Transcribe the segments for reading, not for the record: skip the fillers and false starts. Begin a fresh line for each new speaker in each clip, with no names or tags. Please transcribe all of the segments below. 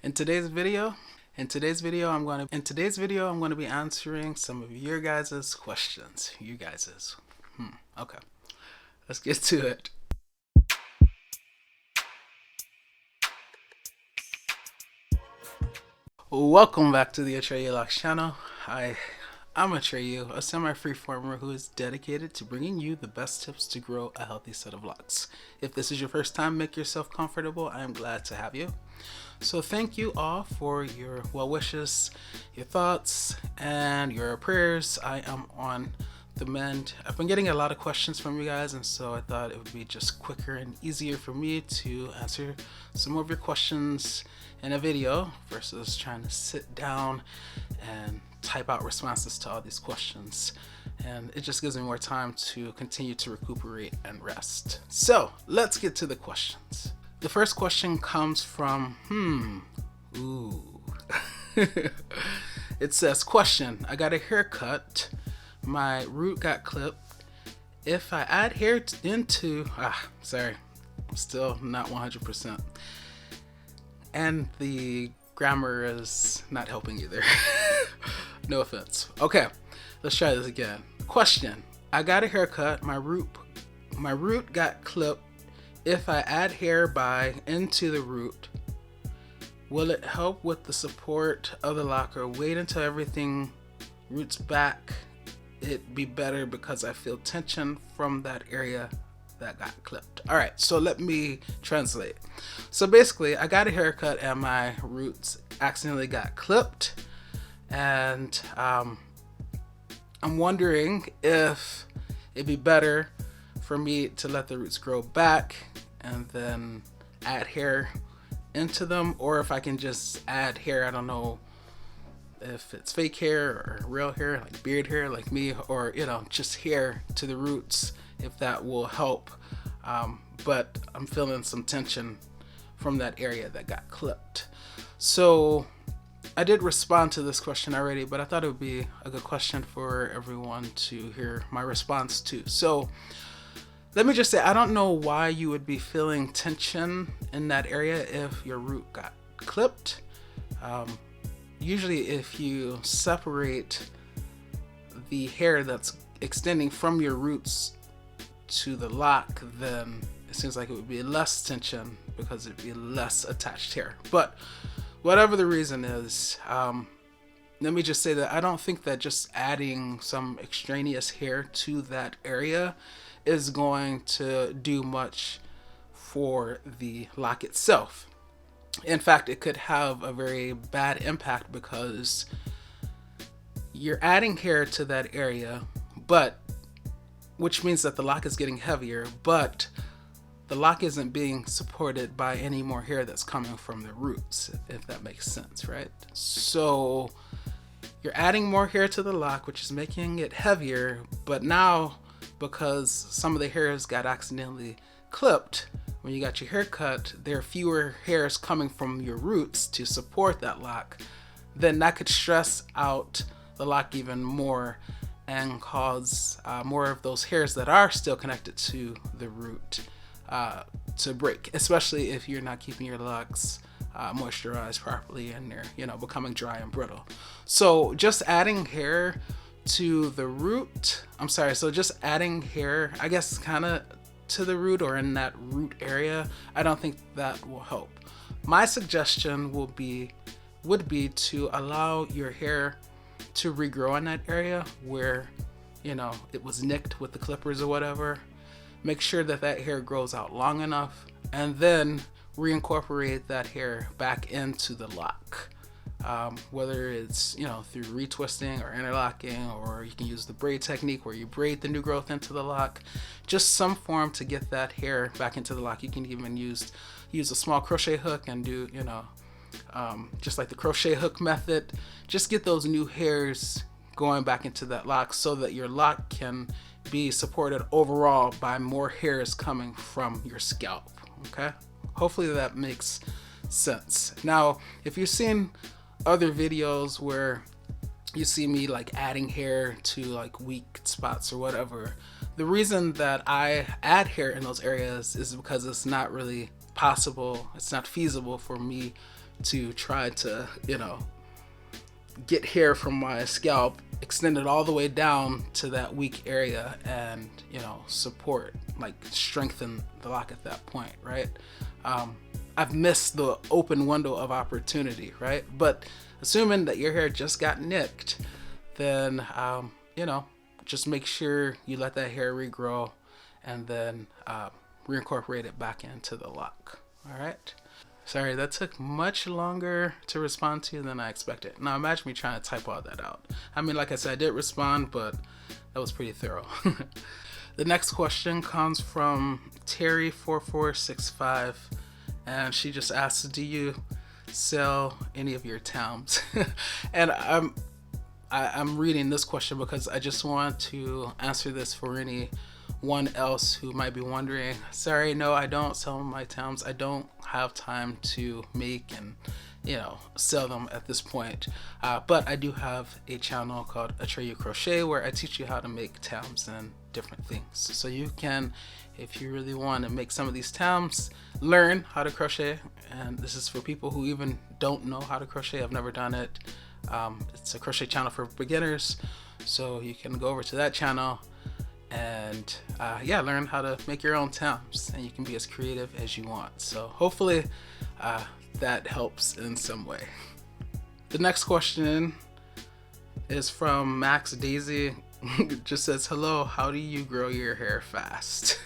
In today's video, I'm going to be answering some of your guys' questions. Okay. Let's get to it. Welcome back to the Atreya Locs channel. I'm Atreyu, a semi-freeformer who is dedicated to bringing you the best tips to grow a healthy set of locks. If this is your first time, make yourself comfortable. I am glad to have you. So thank you all for your well wishes, your thoughts, and your prayers. I am on the mend. I've been getting a lot of questions from you guys, and so I thought it would be just quicker and easier for me to answer some of your questions in a video versus trying to sit down and type out responses to all these questions. And it just gives me more time to continue to recuperate and rest. So let's get to the questions. The first question comes from, It says, question, I got a haircut. My root got clipped. If I add hair into, still not 100%. And the grammar is not helping either. No offense. Okay, let's try this again. Question, I got a haircut. My root got clipped. If I add hair into the root, will it help with the support of the lock, or wait until everything roots back? It'd be better because I feel tension from that area that got clipped. All right, so let me translate. So basically, I got a haircut and my roots accidentally got clipped, and I'm wondering if it'd be better for me to let the roots grow back and then add hair into them, or if I can just add hair. I don't know if it's fake hair or real hair, like beard hair like me, or just hair to the roots, if that will help. But I'm feeling some tension from that area that got clipped. So I did respond to this question already, but I thought it would be a good question for everyone to hear my response to. So let me just say, I don't know why you would be feeling tension in that area if your root got clipped. Usually if you separate the hair that's extending from your roots to the lock, then it seems like it would be less tension because it'd be less attached hair. But whatever the reason is, let me just say that I don't think that just adding some extraneous hair to that area is going to do much for the lock itself. In fact, it could have a very bad impact because you're adding hair to that area, which means that the lock is getting heavier, but the lock isn't being supported by any more hair that's coming from the roots, if that makes sense, right? So you're adding more hair to the lock, which is making it heavier, but now because some of the hairs got accidentally clipped when you got your hair cut, there are fewer hairs coming from your roots to support that lock. Then that could stress out the lock even more and cause more of those hairs that are still connected to the root to break, especially if you're not keeping your locks moisturized properly and they're becoming dry and brittle. So just adding hair to the root, just adding hair, I guess, kind of to the root or in that root area, I don't think that will help. My suggestion would be to allow your hair to regrow in that area where it was nicked with the clippers or whatever. Make sure that hair grows out long enough, and then reincorporate that hair back into the lock. Whether it's through retwisting or interlocking, or you can use the braid technique where you braid the new growth into the lock. Just some form to get that hair back into the lock. You can even use a small crochet hook and do just like the crochet hook method. Just get those new hairs going back into that lock so that your lock can be supported overall by more hairs coming from your scalp. Okay, hopefully that makes sense. Now, if you've seen other videos where you see me like adding hair to like weak spots or whatever, the reason that I add hair in those areas is because it's not really possible, it's not feasible for me to try to, get hair from my scalp extended all the way down to that weak area and, support, like strengthen the lock at that point, right? I've missed the open window of opportunity, right? But assuming that your hair just got nicked, then, just make sure you let that hair regrow and then reincorporate it back into the lock, all right? Sorry, that took much longer to respond to than I expected. Now imagine me trying to type all that out. I mean, like I said, I did respond, but that was pretty thorough. The next question comes from Terry4465, and she just asked, do you sell any of your tams? And I'm reading this question because I just want to answer this for anyone else who might be wondering. Sorry, no, I don't sell my tams. I don't have time to make and sell them at this point, but I do have a channel called Atreya Crochet where I teach you how to make tams and different things. So you can, if you really want to make some of these tams, learn how to crochet. And this is for people who even don't know how to crochet. I've never done it. It's a crochet channel for beginners, so you can go over to that channel and learn how to make your own tams, and you can be as creative as you want. So hopefully that helps in some way. The next question is from Max Daisy. It just says, hello, how do you grow your hair fast?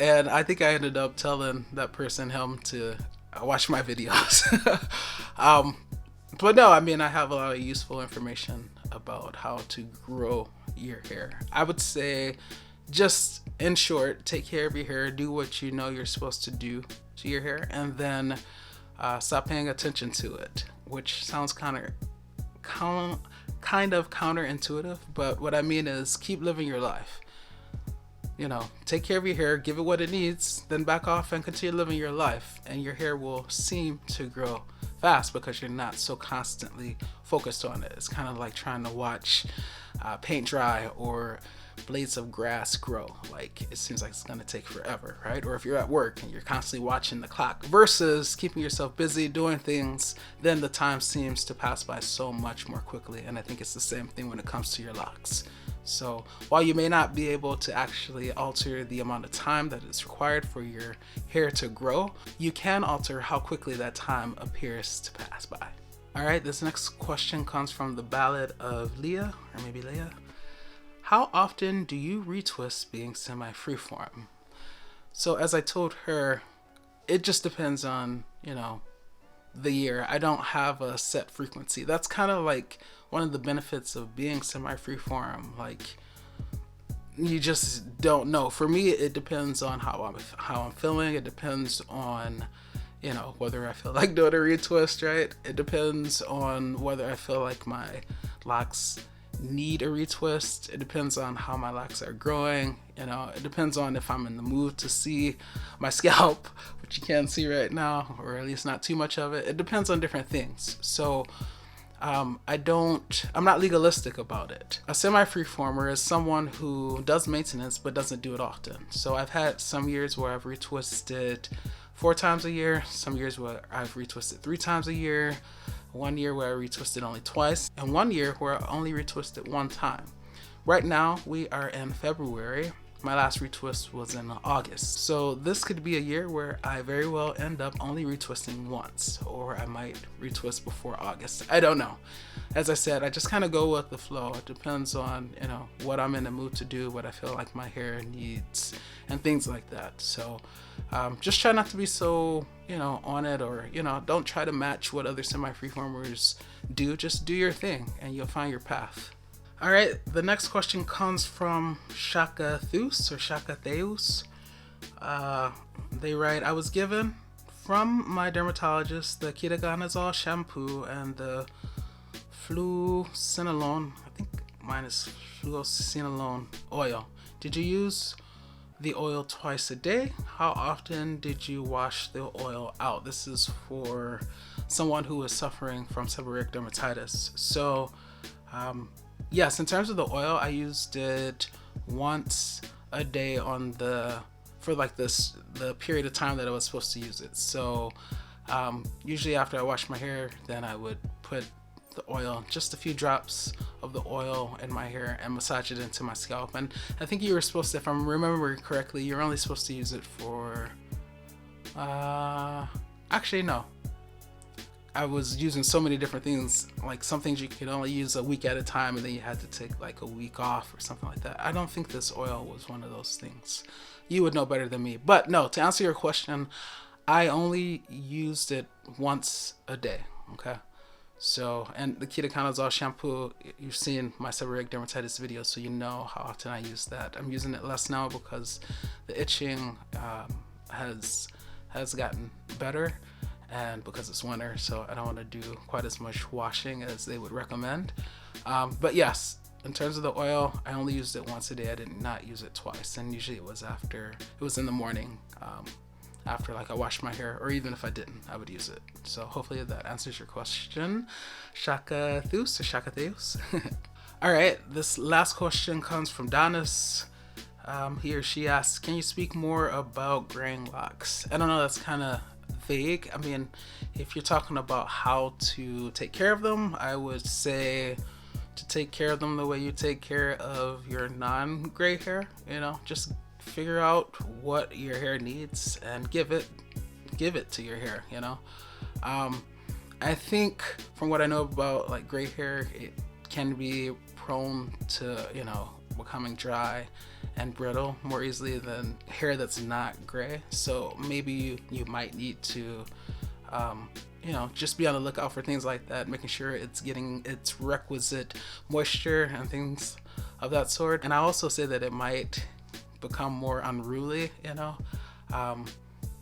And I think I ended up telling that person him to watch my videos. But no, I mean, I have a lot of useful information about how to grow your hair. I would say, just in short, take care of your hair, do what you know you're supposed to do to your hair, and then stop paying attention to it, which sounds kind of counterintuitive, but what I mean is keep living your life. Take care of your hair, give it what it needs, then back off and continue living your life, and your hair will seem to grow fast because you're not so constantly focused on it. It's kind of like trying to watch paint dry or blades of grass grow. Like, it seems like it's going to take forever, right? Or if you're at work and you're constantly watching the clock versus keeping yourself busy doing things, then the time seems to pass by so much more quickly. And I think it's the same thing when it comes to your locks. So while you may not be able to actually alter the amount of time that is required for your hair to grow, you can alter how quickly that time appears to pass by. All right, this next question comes from the Ballad of Leah, or maybe Leah. How often do you retwist being semi-freeform? So as I told her, it just depends on, the year. I don't have a set frequency. That's kind of like one of the benefits of being semi-freeform. Like, you just don't know. For me, it depends on how I'm feeling. It depends on, whether I feel like doing a retwist, right? It depends on whether I feel like my locks need a retwist. It depends on how my locks are growing. It depends on if I'm in the mood to see my scalp, which you can't see right now, or at least not too much of it. It depends on different things. So I'm not legalistic about it. A semi-freeformer is someone who does maintenance but doesn't do it often. So I've had some years where I've retwisted 4 times a year, some years where I've retwisted 3 times a year, 1 year where I retwisted only twice, and 1 year where I only retwisted 1 time. Right now, we are in February. My last retwist was in August. So this could be a year where I very well end up only retwisting once, or I might retwist before August. I don't know. As I said, I just kind of go with the flow. It depends on, what I'm in the mood to do, what I feel like my hair needs, and things like that. So just try not to be so, on it, or, don't try to match what other semi-freeformers do. Just do your thing and you'll find your path. All right, the next question comes from Shaka Theus. They write, I was given from my dermatologist the ketoconazole shampoo and the fluocinolone, I think mine is fluocinolone oil. Did you use the oil twice a day? How often did you wash the oil out? This is for someone who is suffering from seborrheic dermatitis. So, yes, in terms of the oil, I used it once a day for the period of time that I was supposed to use it. So Usually after I wash my hair, then I would put the oil, just a few drops of the oil in my hair, and massage it into my scalp. And I think you were supposed to, if I'm remembering correctly, you're only supposed to use it for actually no, I was using so many different things. Like some things you could only use a week at a time, and then you had to take like a week off or something like that. I don't think this oil was one of those things. You would know better than me. But no, to answer your question, I only used it once a day. Okay. So, and the ketoconazole shampoo, you've seen my seborrheic dermatitis video, so you know how often I use that. I'm using it less now because the itching has gotten better, and because it's winter, so I don't want to do quite as much washing as they would recommend. But yes, in terms of the oil, I only used it once a day. I did not use it twice, and usually it was in the morning, after like I washed my hair, or even if I didn't, I would use it. So hopefully that answers your question. Shaka Theus or Shaka Theus. All right, this last question comes from Donis. He or she asks, can you speak more about Gran locks? I don't know, that's kind of vague. I mean, if you're talking about how to take care of them, I would say to take care of them the way you take care of your non-gray hair. You know, just figure out what your hair needs and give it to your hair, you know. I think from what I know about like gray hair, it can be prone to, you know, becoming dry and brittle more easily than hair that's not gray. So maybe you might need to you know, just be on the lookout for things like that, making sure it's getting its requisite moisture and things of that sort. And I also say that it might become more unruly, you know,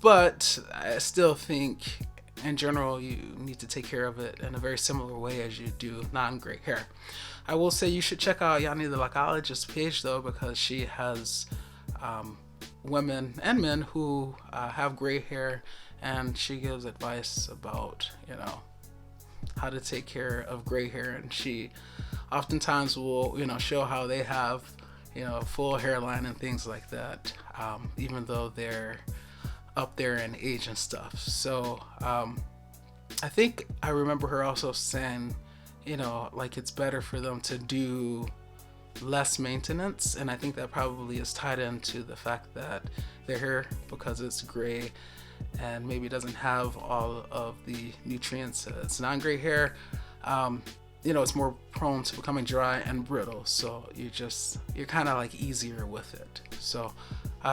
but I still think in general you need to take care of it in a very similar way as you do non-gray hair. I will say you should check out Yanni the Lockologist page though, because she has women and men who have gray hair, and she gives advice about, you know, how to take care of gray hair, and she oftentimes will, you know, show how they have, you know, full hairline and things like that, even though they're up there in age and stuff. So I think I remember her also saying, you know, like it's better for them to do less maintenance, and I think that probably is tied into the fact that their hair, because it's gray and maybe doesn't have all of the nutrients as non-gray hair, you know, it's more prone to becoming dry and brittle. So you're kind of like easier with it. So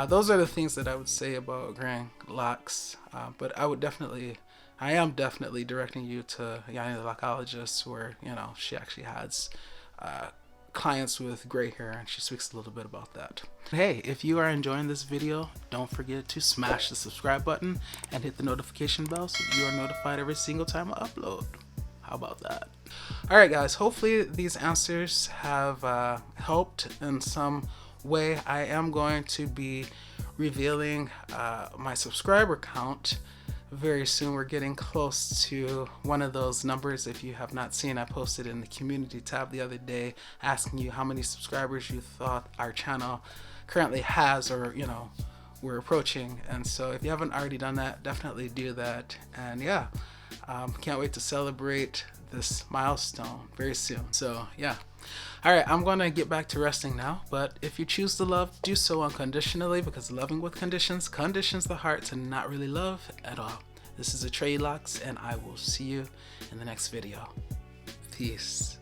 those are the things that I would say about Gran locks. But I am definitely directing you to Yanni the Lockologist, where, you know, she actually has clients with gray hair, and she speaks a little bit about that. Hey, if you are enjoying this video, don't forget to smash the subscribe button and hit the notification bell so you are notified every single time I upload. How about that? All right, guys, hopefully these answers have helped in some way. I am going to be revealing my subscriber count very soon. We're getting close to one of those numbers. If you have not seen, I posted in the community tab the other day asking you how many subscribers you thought our channel currently has, or, you know, we're approaching. And so if you haven't already done that, definitely do that. And yeah, can't wait to celebrate this milestone very soon. So yeah. All right, I'm going to get back to resting now, but if you choose to love, do so unconditionally, because loving with conditions conditions the heart to not really love at all. This is Atreya Locs, and I will see you in the next video. Peace.